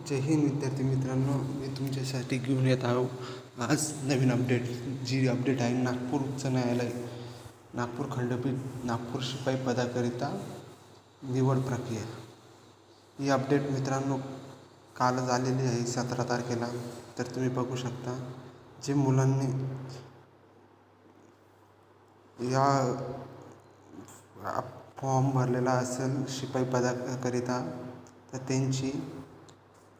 जय हिंद विद्यार्थी मित्रांनो, मी तुमच्यासाठी घेऊन येत आहो आज नवीन अपडेट. जी अपडेट आहे नागपूर उच्च न्यायालय, नागपूर खंडपीठ, नागपूर शिपाई पदाकरिता निवड प्रक्रिया. ही अपडेट मित्रांनो कालच आलेली आहे 17 तारखेला. तर तुम्ही बघू शकता, जे मुलांनी या फॉर्म भरलेला असेल शिपाई पदाकरिता, तर त्यांची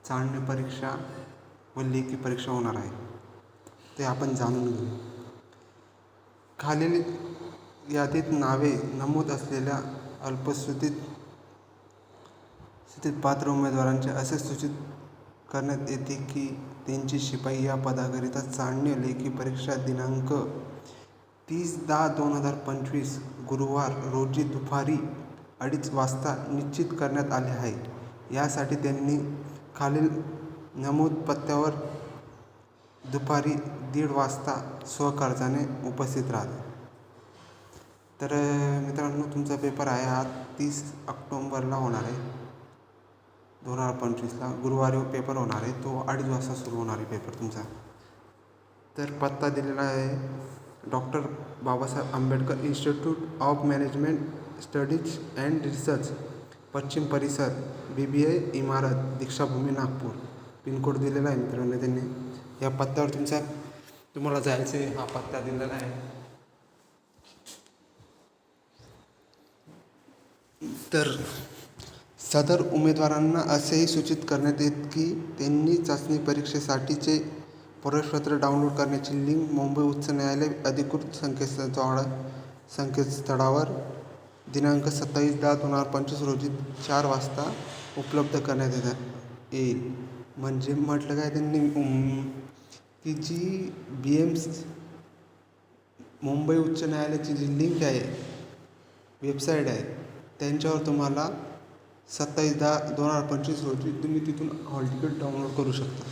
चाळणी परीक्षा व लेखी परीक्षा होणार आहे. ते आपण जाणून घेऊ. खालील यादीत नावे नमूद असलेल्या अल्पसूचित पात्र उमेदवारांचे असे सूचित करण्यात येते की त्यांची शिपाई या पदाकरिता चाळणी लेखी परीक्षा दिनांक 30/10/2025 गुरुवार रोजी दुपारी 2:30 वाजता निश्चित करण्यात आले आहे. यासाठी त्यांनी खालील नमूद पत्त्यावर दुपारी 1:30 वाजता स्वखर्चाने उपस्थित राहते. तर मित्रांनो, तुमचा पेपर आहे हा 30 ऑक्टोंबरला होणार आहे, 2025ला गुरुवारी पेपर होणार आहे. तो 2:30 वाजता सुरू होणार आहे पेपर तुमचा. तर पत्ता दिलेला आहे doctor Babasaheb Ambedkar institute of management studies and research, पश्चिम परिसर, BBI इमारत, दीक्षाभूमी, नागपूर. पिनकोड दिलेला आहे मित्रांनो त्यांनी. या पत्त्यावर तुम्हाला जायचं आहे. हा पत्ता दिलेला आहे. तर सदर उमेदवारांना असेही सूचित करण्यात येत की त्यांनी चाचणी परीक्षेसाठीचे प्रवेशपत्र डाउनलोड करण्याची लिंक मुंबई उच्च न्यायालय अधिकृत संकेतस्थळावर दिनांक 27/10/2025 रोजी 4 वाजता उपलब्ध करण्यात येईल. म्हणजे म्हटलं काय त्यांनी की जी मुंबई उच्च न्यायालयाची जी लिंक आहे, वेबसाईट आहे, त्यांच्यावर तुम्हाला 27/10/2025 रोजी तुम्ही तिथून हॉल तिकीट डाउनलोड करू शकता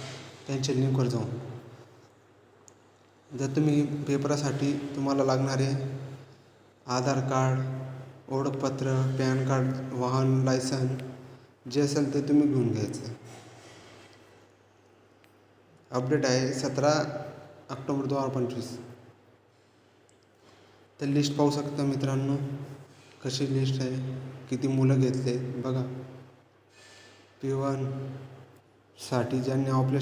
त्यांच्या लिंकवर जाऊन. जर तुम्ही पेपरासाठी तुम्हाला लागणारे आधार कार्ड, ओळखपत्र, पॅन कार्ड, वाहन लायसन जे असेल ते तुम्ही घेऊन घ्यायचं. अपडेट आहे 17 ऑक्टोबर 2025. तर लिस्ट पाहू शकता मित्रांनो, कशी लिस्ट आहे, किती मुलं घेतले बघा. P1 साठी ज्यांनी आपले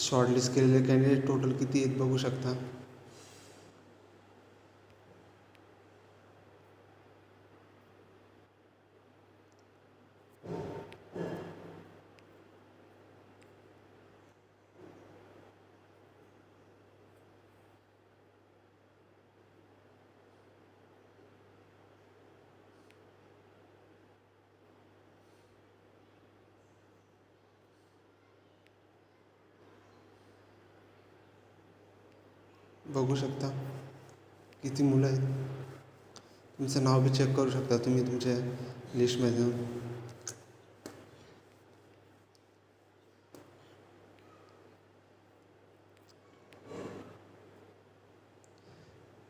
शॉर्टलिस्ट केलेले कॅन्डिडेट टोटल किती आहेत बघू शकता. बघू शकता किती मुलं आहेत. तुमचं नाव बी चेक करू शकता तुम्ही तुमच्या लिस्टमध्ये जाऊन.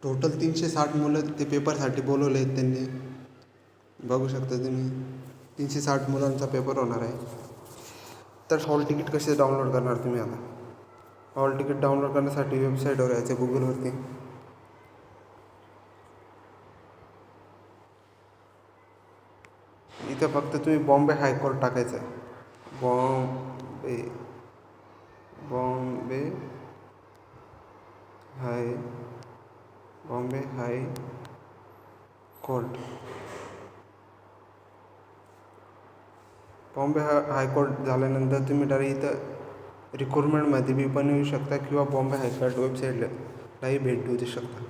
टोटल 360 मुलं ते पेपरसाठी बोलवले आहेत त्यांनी. बघू शकता तुम्ही 360 मुलांचा पेपर होणार आहे. तर हॉल तिकीट कसे डाउनलोड करणार तुम्ही? आता हॉल तिकीट डाउनलोड करण्यासाठी वेबसाईटवर यायचं गुगलवरती. इथं फक्त तुम्ही बॉम्बे हायकोर्ट टाकायचं आहे. Bombay high court. Bombay high court झाल्यानंतर तुम्ही डायरेक्ट इथं रिक्रुटमेंटमध्ये बी पण येऊ शकता किंवा बॉम्बे हायकोर्ट वेबसाईटलाही भेट देऊ शकता.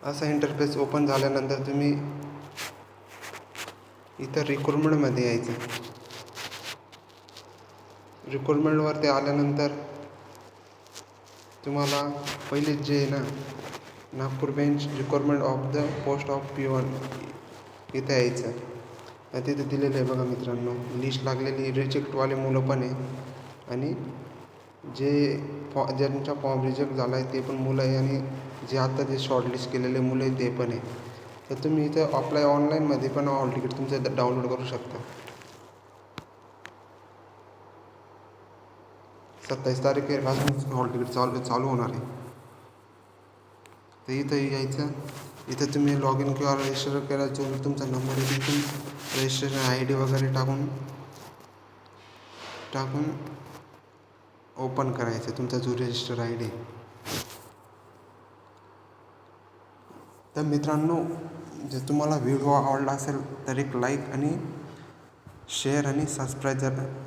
असा इंटरफेस ओपन झाल्यानंतर तुम्ही इथं रिक्रुटमेंटमध्ये यायचं. रिक्रुटमेंटवरती आल्यानंतर तुम्हाला पहिले जे आहे ना, Nagpur bench recruitment of the post of P1 इथं यायचं. तिथे दिलेलं आहे बघा मित्रांनो, लिस्ट लागलेली. रिजेक्टवाले मुलं पण आहे आणि ज्यांचा फॉर्म रिजेक्ट झाला आहे ते पण मुलं आहे आणि जे आता जे शॉर्टलिस्ट केलेले मुलं आहे ते पण आहे. तर तुम्ही इथं अप्लाय ऑनलाईनमध्ये पण हॉल तिकीट तुमचं डाउनलोड करू शकता. 27 तारखेपासून हॉल तिकीट चालू होणार आहे. तर इथं यायचं, इथं तुम्ही लॉग इन किंवा रजिस्टर केला जो तुमचा नंबर आहे तिथून रजिस्ट्रेशन ID वगैरे टाकून ओपन करायचं तुमचा जो रजिस्टर ID. तर मित्रांनो, जर तुम्हाला व्हिडिओ आवडला असेल तर एक लाईक आणि शेअर आणि सबस्क्राईब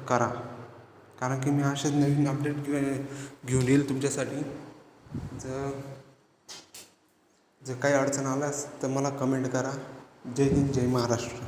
करा, कारण की मी असेच नवीन अपडेट घेऊन येईल तुमच्यासाठी. जर काही अडचण आल्यास तर मला कमेंट करा. जय हिंद, जय महाराष्ट्र.